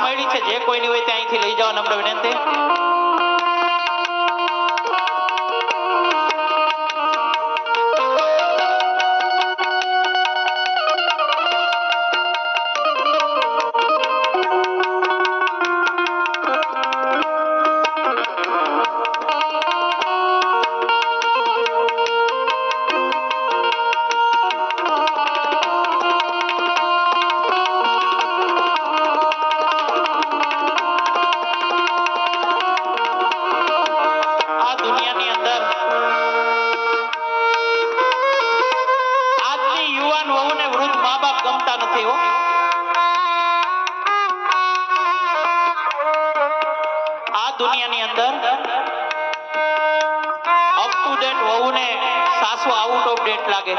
મળી છે, જે કોઈની હોય તે અહીંથી લઈ જાઓ, નમ્ર વિનંતી. દુનિયાની અંદર અપ ટુ ડેટ વહુને સાસુ આઉટ ઓફ ડેટ લાગે.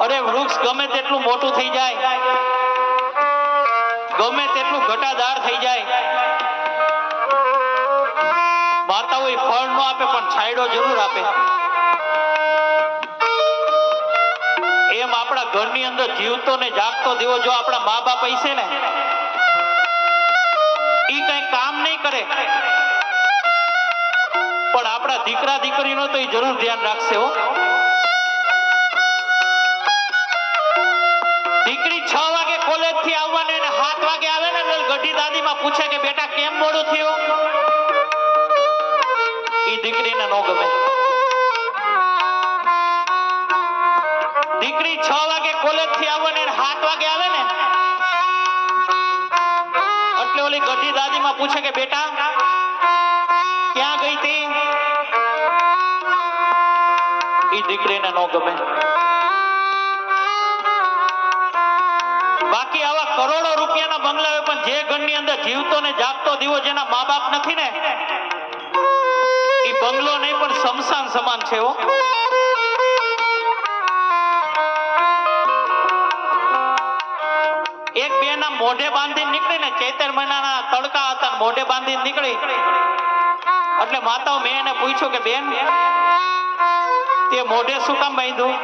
અરે વૃક્ષ ગમે તેટલું મોટું થઈ જાય, ગમે તેટલું ઘટાદાર થઈ જાય, માતા હોય ફળ ન આપે પણ છાંયડો જરૂર આપે. એમ આપણા ઘરની અંદર જીવતો ને જાગતો દેવો જો આપણા મા બાપ હશે ને, ઈ કઈ કામ નહીં કરે પણ આપણા દીકરા દીકરીનો તો ઈ જરૂર ધ્યાન રાખશે હો. દીકરી 6 વાગે કોલેજ થી આવવાની અને 7 વાગે આવે ને ગઢી દાદી માં પૂછે કે બેટા કેમ મોડું થયું, ઈ દીકરીને નો ગમે. દીકરી 6 વાગે કોલેજ થી આવવાની અને 7 વાગે આવે ને એટલે ઓલી ગઢી દાદી માં પૂછે કે બેટા ક્યાં ગઈ હતી, ઈ દીકરીને નો ગમે. બાકી આવા કરોડો રૂપિયાના બંગલા હોય પણ જે ઘરની અંદર જીવતો ને જાગતો દીવો જેના મા બાપ નથી ને, ઈ બંગલો નહીં પણ શમશાન સમાન છે હો. એક બેન આમ મોઢે બાંધીને નીકળી ને, ચૈતર મહિનાના તડકા હતા, મોઢે બાંધીને નીકળી એટલે માતાઓ મેં એને પૂછ્યું કે બેન તે મોઢે શું કામ બાંધ્યું,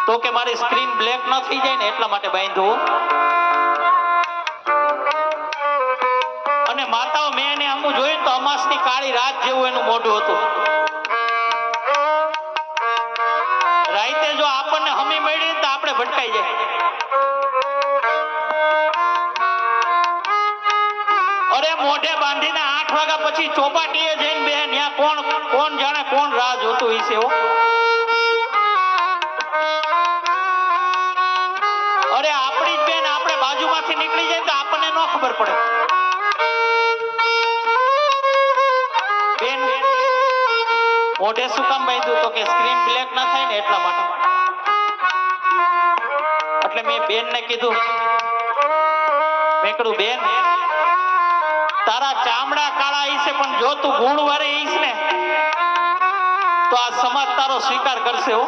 તો કે મારી સ્ક્રીન બ્લેક ન થઈ જાય ને એટલા માટે બાંધ્યું. અને માતાઓ મેં એને આમું જોયું તો અમાસની કાળી રાત જેવું એનું મોઢું હતું. રાતે જો આપણને હમી મળી તો આપણે ભટકાઈ જાય. અરે મોઢે બાંધીને 8 વાગ્યા પછી ચોપાટીએ જઈને બે ત્યાં કોણ જાણે કોણ રાહ જોતું હશે હો. અરે આપણી જ બેન આપણે બાજુમાંથી નીકળી જાય તો આપણને ન ખબર પડે. બેન મોઢે શું કામ બાંધ્યું, તો કે સ્ક્રીન બ્લેક ના થાય ને એટલા માટે. એટલે મેં બેન ને કીધું, મેં કીધું બેન તારા ચામડા કાળા હશે પણ જો તું ગુણવાળી હઈશ ને તો આ સમાજ તારો સ્વીકાર કરશે હો.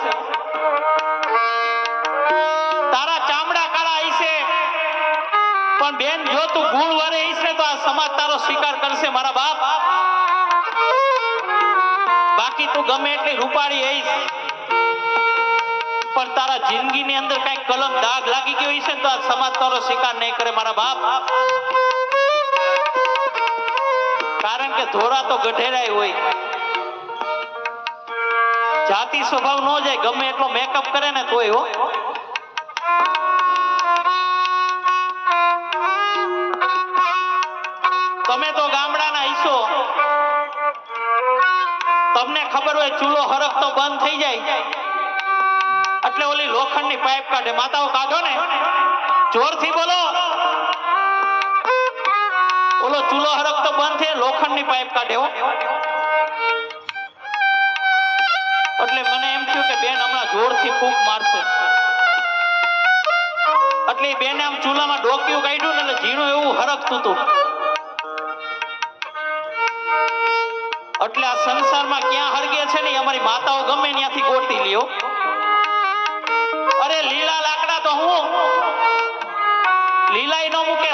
તારા ચામડા કાળા હશે પણ બેન જો તું ગુણવાળી હઈશ ને તો આ સમાજ તારો સ્વીકાર કરશે મારા બાપ. બાકી તું ગમે એટલી રૂપાળી હઈશ પણ તારા જિંદગીની અંદર કઈ કલમ દાગ લાગી ગયો હશે તો આ સમાજ તારો સ્વીકાર નહીં કરે મારા બાપ. કારણ કે ધોરા તો ગઢેરાય હોય, જાતિ સ્વભાવ ન જાય, ગમે એટલો મેકઅપ કરે ને તોય હો. તમે તો ગામડાના હઈશો, તમને ખબર હોય ચૂલો હરખતો બંધ થઈ જાય એટલે ઓલી લોખંડની પાઇપ કાઢે. માતાઓ કાઢો ને, જોરથી બોલો. ઓલો ચૂલો હરખતો બંધ થાય લોખંડની પાઇપ કાઢે હો. એટલે મને એમ થયું કે બેન હમણાં જોરથી ફૂંક મારશે એટલે બેને આમ ચૂલામાં ડોક્યું કાઢ્યું ને એટલે ઝીણું એવું હરખતું હતું. એટલે આ સંસારમાં ક્યાં હરગે છે ને અમારી માતાઓ ગમે ત્યાંથી ગોતી લ્યો. અરે લીલા લાકડા તો હું લીલાઈ નો મૂકે,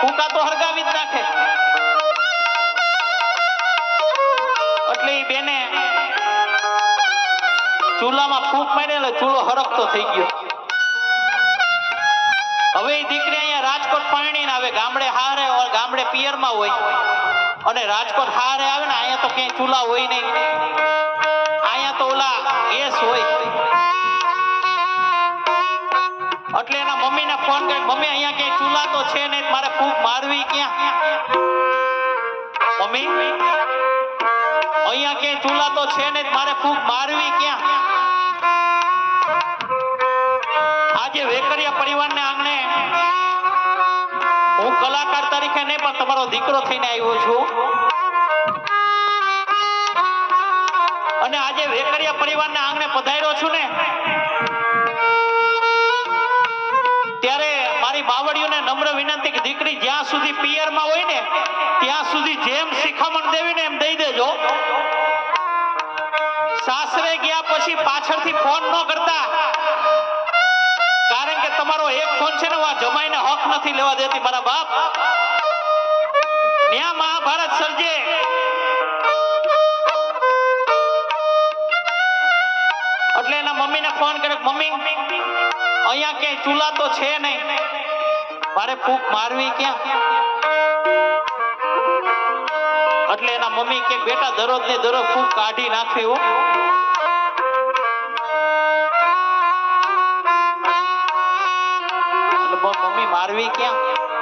હુકા તો હરગાવી જ નાખે. એટલે બેને ચૂલામાં ફૂંક મારી એટલે ચૂલો હરકતો થઈ ગયો. હવે એ દીકરી અહીંયા રાજકોટ પાણીને આવે, ગામડે હારે ગામડે પિયરમાં હોય અને રાજકોટ હારે આવે ને અહીંયા તો ક્યાંય ચૂલા હોય નહીં, અહીંયા તો ઓલા ગેસ હોય. એટલે એના મમ્મીને ફોન કરી, મમ્મી અહીંયા ક્યાંય ચૂલા તો છે નહીં, મારે ફૂંક મારવી ક્યાં? મમ્મી અહીંયા ક્યાંય ચૂલા તો છે નહીં, મારે ફૂંક મારવી ક્યાં? આજે વેકરિયા પરિવારને આંગણે હું કલાકાર તરીકે નહીં પણ તમારો દીકરો થઈને આવ્યો છું. અને આજે વેકરિયા પરિવારને આંગણે પધાર્યો છું ને, ત્યારે મારી બાવળીઓને નમ્ર વિનંતી કે દીકરી જ્યાં સુધી પિયરમાં હોય ને ત્યાં સુધી જેમ શિખામણ દેવી ને એમ દઈ દેજો. સાસરે ગયા પછી પાછળથી ફોન ન કરતા, કારણ કે તમારો એક ફોન છે ને આ જમાઈને હક નથી લેવા દેતી મારા બાપ. ત્યાં મહાભારત સર્જે. એટલે એના મમ્મીને ફોન કરે, મમ્મી અહીંયા ક્યાંય ચૂલા તો છે નહીં, મારે ફૂંક મારવી ક્યાં? એટલે એના મમ્મી કે બેટા દરરોજ ને દરરોજ ફૂંક કાઢી નાખવી હો. મમ્મી મારવી ક્યાં?